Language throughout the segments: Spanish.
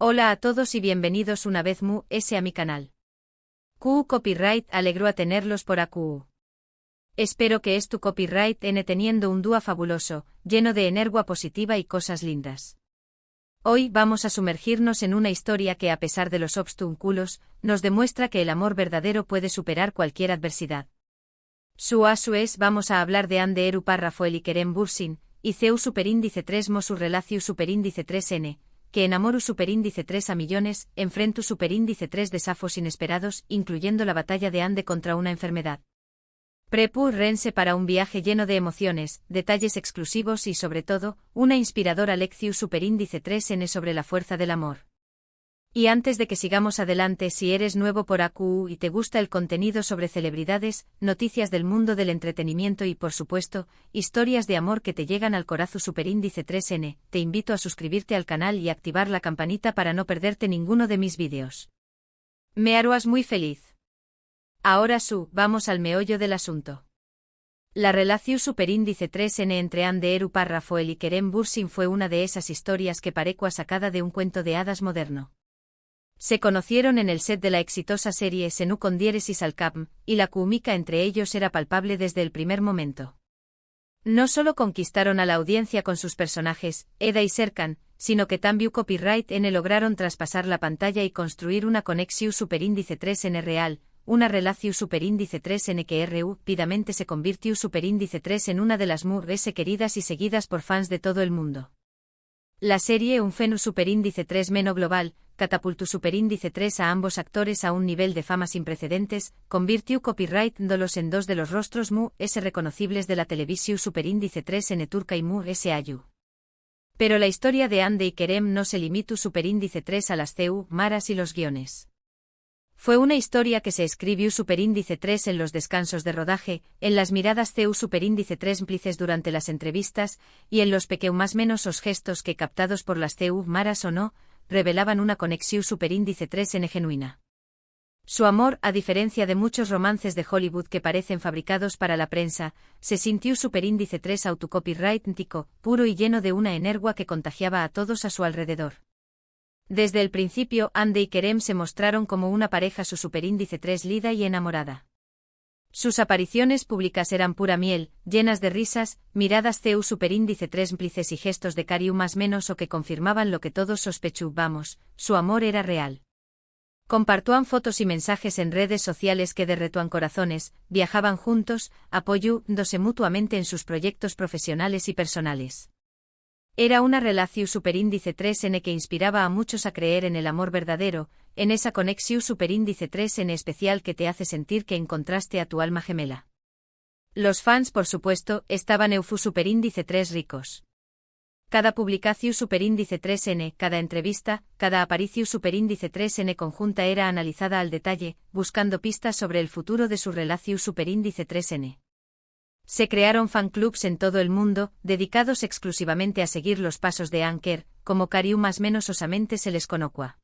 Hola a todos y bienvenidos una vez a mi canal. QU Copyright alegró a tenerlos por AQU. Espero que es tu copyright teniendo un dúo fabuloso, lleno de energía positiva y cosas lindas. Hoy vamos a sumergirnos en una historia que a pesar de los obstáculos, nos demuestra que el amor verdadero puede superar cualquier adversidad. Su es vamos a hablar de Ande Eru Rafael y Kerem Bürsin, y Ceu superíndice 3 Mosu Relaciu superíndice 3N, que enamoru superíndice 3 a millones, enfrentu superíndice 3 desafos inesperados, incluyendo la batalla de Ande contra una enfermedad. Rense para un viaje lleno de emociones, detalles exclusivos y sobre todo, una inspiradora lección superíndice 3N sobre la fuerza del amor. Y antes de que sigamos adelante, si eres nuevo por AQU y te gusta el contenido sobre celebridades, noticias del mundo del entretenimiento y por supuesto, historias de amor que te llegan al corazón superíndice 3N, te invito a suscribirte al canal y activar la campanita para no perderte ninguno de mis vídeos. Me harás muy feliz. Ahora vamos al meollo del asunto. La relación superíndice 3N entre Ande Eru Rafael y Kerem Bürsin fue una de esas historias que parecua sacada de un cuento de hadas moderno. Se conocieron en el set de la exitosa serie Senu con diéresis al Capm, y la química entre ellos era palpable desde el primer momento. No solo conquistaron a la audiencia con sus personajes, Eda y Serkan, sino que también Copyright lograron traspasar la pantalla y construir una conexión superíndice 3N real, una relación superíndice 3N que rápidamente se convirtió superíndice 3 en una de las más queridas y seguidas por fans de todo el mundo. La serie Un Fenu superíndice 3 Meno Global, catapultó superíndice 3 a ambos actores a un nivel de fama sin precedentes, convirtió Copyright dándolos en dos de los rostros reconocibles de la televisión superíndice 3 en turca y ayu. Pero la historia de Ande y Kerem no se limitó superíndice 3 a las CEU, maras y los guiones. Fue una historia que se escribió superíndice 3 en los descansos de rodaje, en las miradas CEU superíndice 3 cómplices durante las entrevistas, y en los más menos os gestos que captados por las CEU maras o no, revelaban una conexión superíndice 3N genuina. Su amor, a diferencia de muchos romances de Hollywood que parecen fabricados para la prensa, se sintió superíndice 3 autocopyrightico, puro y lleno de una energía que contagiaba a todos a su alrededor. Desde el principio, Ande y Kerem se mostraron como una pareja su superíndice 3 lida y enamorada. Sus apariciones públicas eran pura miel, llenas de risas, miradas CEU superíndice 3 cómplices y gestos de cariño más menos o que confirmaban lo que todos sospechábamos, su amor era real. Compartían fotos y mensajes en redes sociales que derretían corazones, viajaban juntos, apoyándose mutuamente en sus proyectos profesionales y personales. Era una relación superíndice 3N que inspiraba a muchos a creer en el amor verdadero, en esa conexión superíndice 3N especial que te hace sentir que encontraste a tu alma gemela. Los fans, por supuesto, estaban superíndice 3 ricos. Cada publicación superíndice 3N, cada entrevista, cada aparición superíndice 3N conjunta era analizada al detalle, buscando pistas sobre el futuro de su relación superíndice 3N. Se crearon fanclubs en todo el mundo, dedicados exclusivamente a seguir los pasos de Anker, como cariu más menos osamente se les conocua.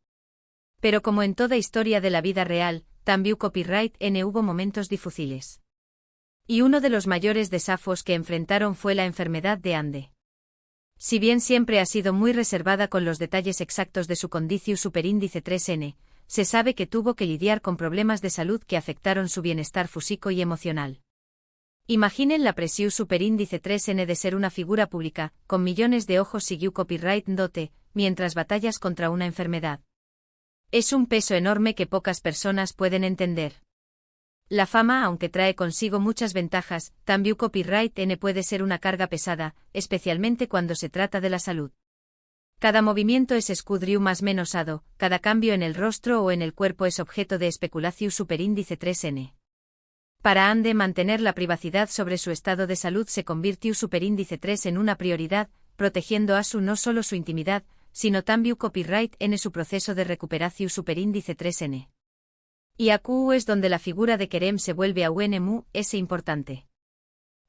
Pero como en toda historia de la vida real, también Copyright hubo momentos difíciles. Y uno de los mayores desafíos que enfrentaron fue la enfermedad de Ande. Si bien siempre ha sido muy reservada con los detalles exactos de su condición superíndice 3N, se sabe que tuvo que lidiar con problemas de salud que afectaron su bienestar físico y emocional. Imaginen la presión superíndice 3N de ser una figura pública, con millones de ojos siguió Copyright dote, mientras batallas contra una enfermedad. Es un peso enorme que pocas personas pueden entender. La fama, aunque trae consigo muchas ventajas, también Copyright puede ser una carga pesada, especialmente cuando se trata de la salud. Cada movimiento es escudriu más menosado, cada cambio en el rostro o en el cuerpo es objeto de especulación superíndice 3N. Para Ande mantener la privacidad sobre su estado de salud se convirtió superíndice 3 en una prioridad, protegiendo a no solo su intimidad, sino también Copyright su proceso de recuperación superíndice 3N. Y AQU es donde la figura de Kerem se vuelve importante.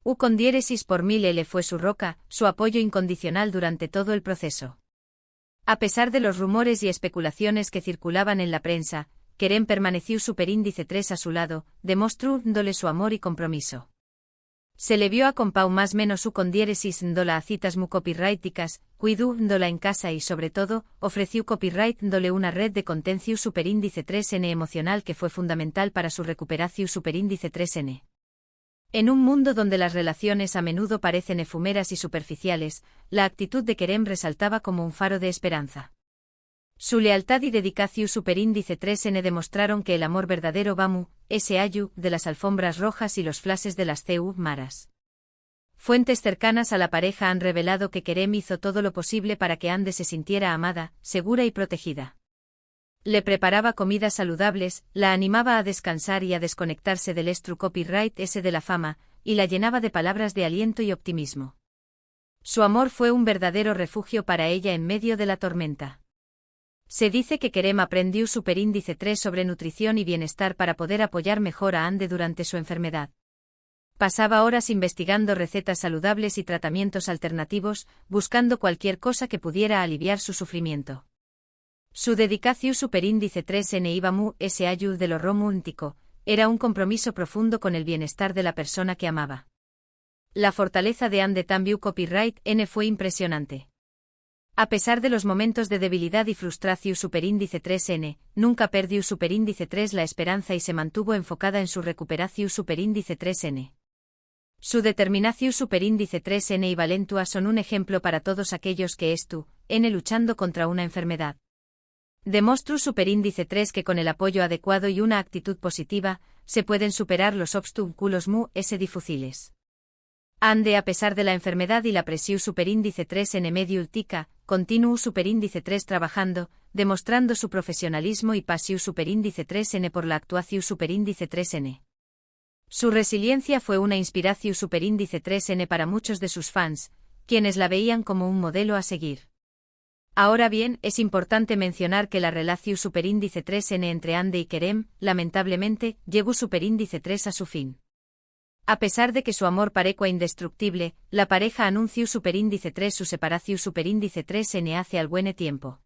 U con diéresis por 1000 fue su roca, su apoyo incondicional durante todo el proceso. A pesar de los rumores y especulaciones que circulaban en la prensa, Kerem permaneció superíndice 3 a su lado, demostrándole su amor y compromiso. Se le vio a compau más menos u con diéresis ndola a citas mu copyrighticas, cuidu ndola en casa y sobre todo, ofreció copyright ndole una red de contenciu superíndice 3n emocional que fue fundamental para su recuperación superíndice 3n. En un mundo donde las relaciones a menudo parecen efímeras y superficiales, la actitud de Kerem resaltaba como un faro de esperanza. Su lealtad y dedicación superíndice 3n demostraron que el amor verdadero va ese ayu de las alfombras rojas y los flashes de las CU maras. Fuentes cercanas a la pareja han revelado que Kerem hizo todo lo posible para que Ande se sintiera amada, segura y protegida. Le preparaba comidas saludables, la animaba a descansar y a desconectarse del estru copyright ese de la fama, y la llenaba de palabras de aliento y optimismo. Su amor fue un verdadero refugio para ella en medio de la tormenta. Se dice que Kerem aprendió superíndice 3 sobre nutrición y bienestar para poder apoyar mejor a Ande durante su enfermedad. Pasaba horas investigando recetas saludables y tratamientos alternativos, buscando cualquier cosa que pudiera aliviar su sufrimiento. Su dedicación superíndice 3n iba ese ayu de lo romántico, era un compromiso profundo con el bienestar de la persona que amaba. La fortaleza de Ande también copyright n fue impresionante. A pesar de los momentos de debilidad y frustración superíndice 3n, nunca perdió superíndice 3 la esperanza y se mantuvo enfocada en su recuperación superíndice 3n. Su determinación superíndice 3n y valentua son un ejemplo para todos aquellos que luchando contra una enfermedad. Demostró superíndice 3 que con el apoyo adecuado y una actitud positiva, se pueden superar los obstáculos difíciles. Ande a pesar de la enfermedad y la presión superíndice 3n medio ultica, continuó superíndice 3 trabajando, demostrando su profesionalismo y pasión superíndice 3n por la actuación superíndice 3n. Su resiliencia fue una inspiración superíndice 3n para muchos de sus fans, quienes la veían como un modelo a seguir. Ahora bien, es importante mencionar que la relación superíndice 3n entre Ande y Kerem, lamentablemente, llegó superíndice 3 a su fin. A pesar de que su amor parecía indestructible, la pareja anunció superíndice 3 su separación superíndice 3n hace algún tiempo.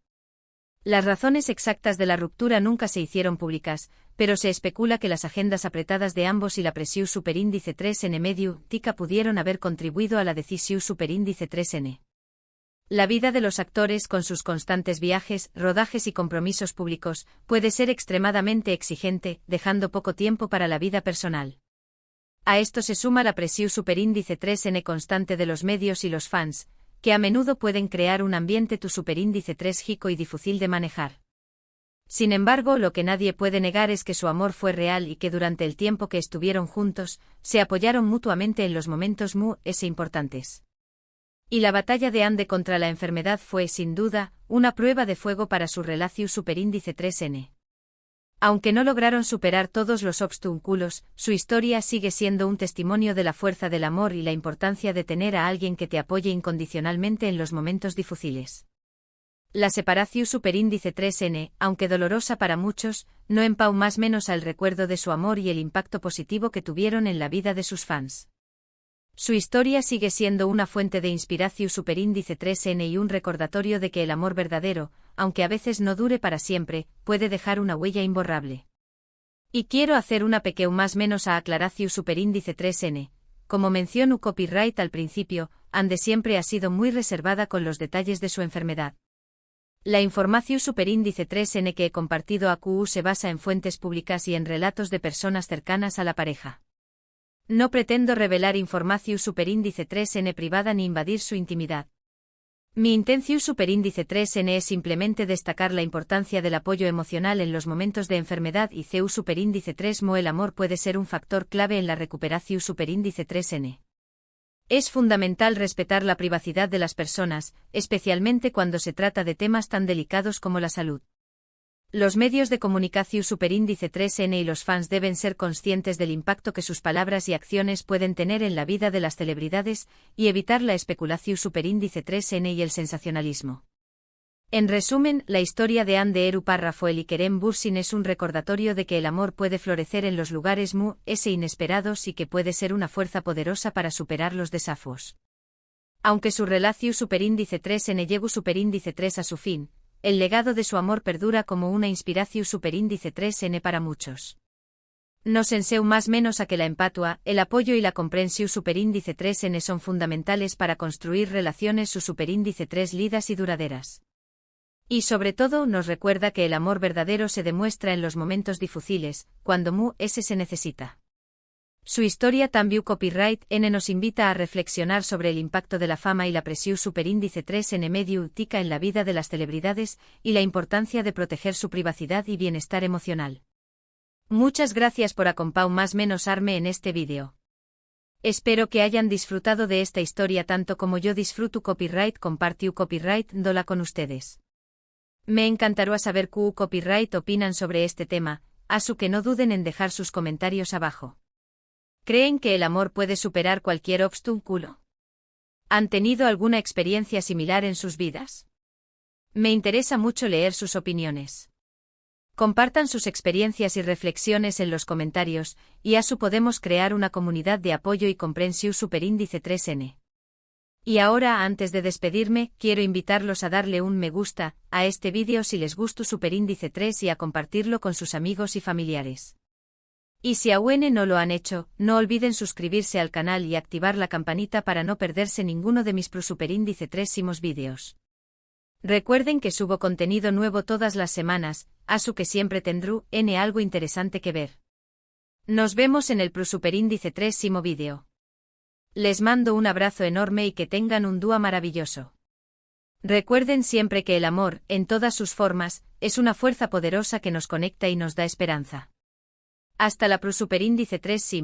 Las razones exactas de la ruptura nunca se hicieron públicas, pero se especula que las agendas apretadas de ambos y la presión superíndice 3n medio tica pudieron haber contribuido a la decisión superíndice 3n. La vida de los actores con sus constantes viajes, rodajes y compromisos públicos puede ser extremadamente exigente, dejando poco tiempo para la vida personal. A esto se suma la presión superíndice 3n constante de los medios y los fans, que a menudo pueden crear un ambiente superíndice 3 jico y difícil de manejar. Sin embargo, lo que nadie puede negar es que su amor fue real y que durante el tiempo que estuvieron juntos, se apoyaron mutuamente en los momentos importantes. Y la batalla de Ande contra la enfermedad fue, sin duda, una prueba de fuego para su relación superíndice 3n. Aunque no lograron superar todos los obstáculos, su historia sigue siendo un testimonio de la fuerza del amor y la importancia de tener a alguien que te apoye incondicionalmente en los momentos difíciles. La separación superíndice 3n, aunque dolorosa para muchos, no empau más menos al recuerdo de su amor y el impacto positivo que tuvieron en la vida de sus fans. Su historia sigue siendo una fuente de inspiración superíndice 3n y un recordatorio de que el amor verdadero, aunque a veces no dure para siempre, puede dejar una huella imborrable. Y quiero hacer una pequeña más menos a aclaración superíndice 3n. Como mencionó copyright al principio, Ande siempre ha sido muy reservada con los detalles de su enfermedad. La información superíndice 3n que he compartido a QU se basa en fuentes públicas y en relatos de personas cercanas a la pareja. No pretendo revelar información superíndice 3n privada ni invadir su intimidad. Mi intención superíndice 3n es simplemente destacar la importancia del apoyo emocional en los momentos de enfermedad y CU superíndice 3 el amor puede ser un factor clave en la recuperación superíndice 3n. Es fundamental respetar la privacidad de las personas, especialmente cuando se trata de temas tan delicados como la salud. Los medios de comunicación superíndice 3n y los fans deben ser conscientes del impacto que sus palabras y acciones pueden tener en la vida de las celebridades y evitar la especulación superíndice 3n y el sensacionalismo. En resumen, la historia de Ande Eru Rafael y Kerem Bürsin es un recordatorio de que el amor puede florecer en los lugares inesperados y que puede ser una fuerza poderosa para superar los desafíos. Aunque su relación superíndice 3n llegó superíndice 3 a su fin, el legado de su amor perdura como una inspiración superíndice 3n para muchos. Nos enseu más menos a que la empatua, el apoyo y la comprensión superíndice 3N son fundamentales para construir relaciones su superíndice 3 lidas y duraderas. Y sobre todo nos recuerda que el amor verdadero se demuestra en los momentos difíciles, cuando ese se necesita. Su historia también copyright N nos invita a reflexionar sobre el impacto de la fama y la presión superíndice 3N medio tica en la vida de las celebridades y la importancia de proteger su privacidad y bienestar emocional. Muchas gracias por acompañar más menos arme en este vídeo. Espero que hayan disfrutado de esta historia tanto como yo disfruto copyright compartiu copyright dola con ustedes. Me encantará saber qué copyright opinan sobre este tema, así que no duden en dejar sus comentarios abajo. ¿Creen que el amor puede superar cualquier obstáculo? ¿Han tenido alguna experiencia similar en sus vidas? Me interesa mucho leer sus opiniones. Compartan sus experiencias y reflexiones en los comentarios, y así podemos crear una comunidad de apoyo y comprensión superíndice 3N. Y ahora, antes de despedirme, quiero invitarlos a darle un me gusta a este vídeo si les gustó superíndice 3 y a compartirlo con sus amigos y familiares. Y si aún no lo han hecho, no olviden suscribirse al canal y activar la campanita para no perderse ninguno de mis superíndice 3 vídeos. Recuerden que subo contenido nuevo todas las semanas, así que siempre tendré algo interesante que ver. Nos vemos en el superíndice 3 vídeo. Les mando un abrazo enorme y que tengan un día maravilloso. Recuerden siempre que el amor, en todas sus formas, es una fuerza poderosa que nos conecta y nos da esperanza. Hasta la superíndice 3.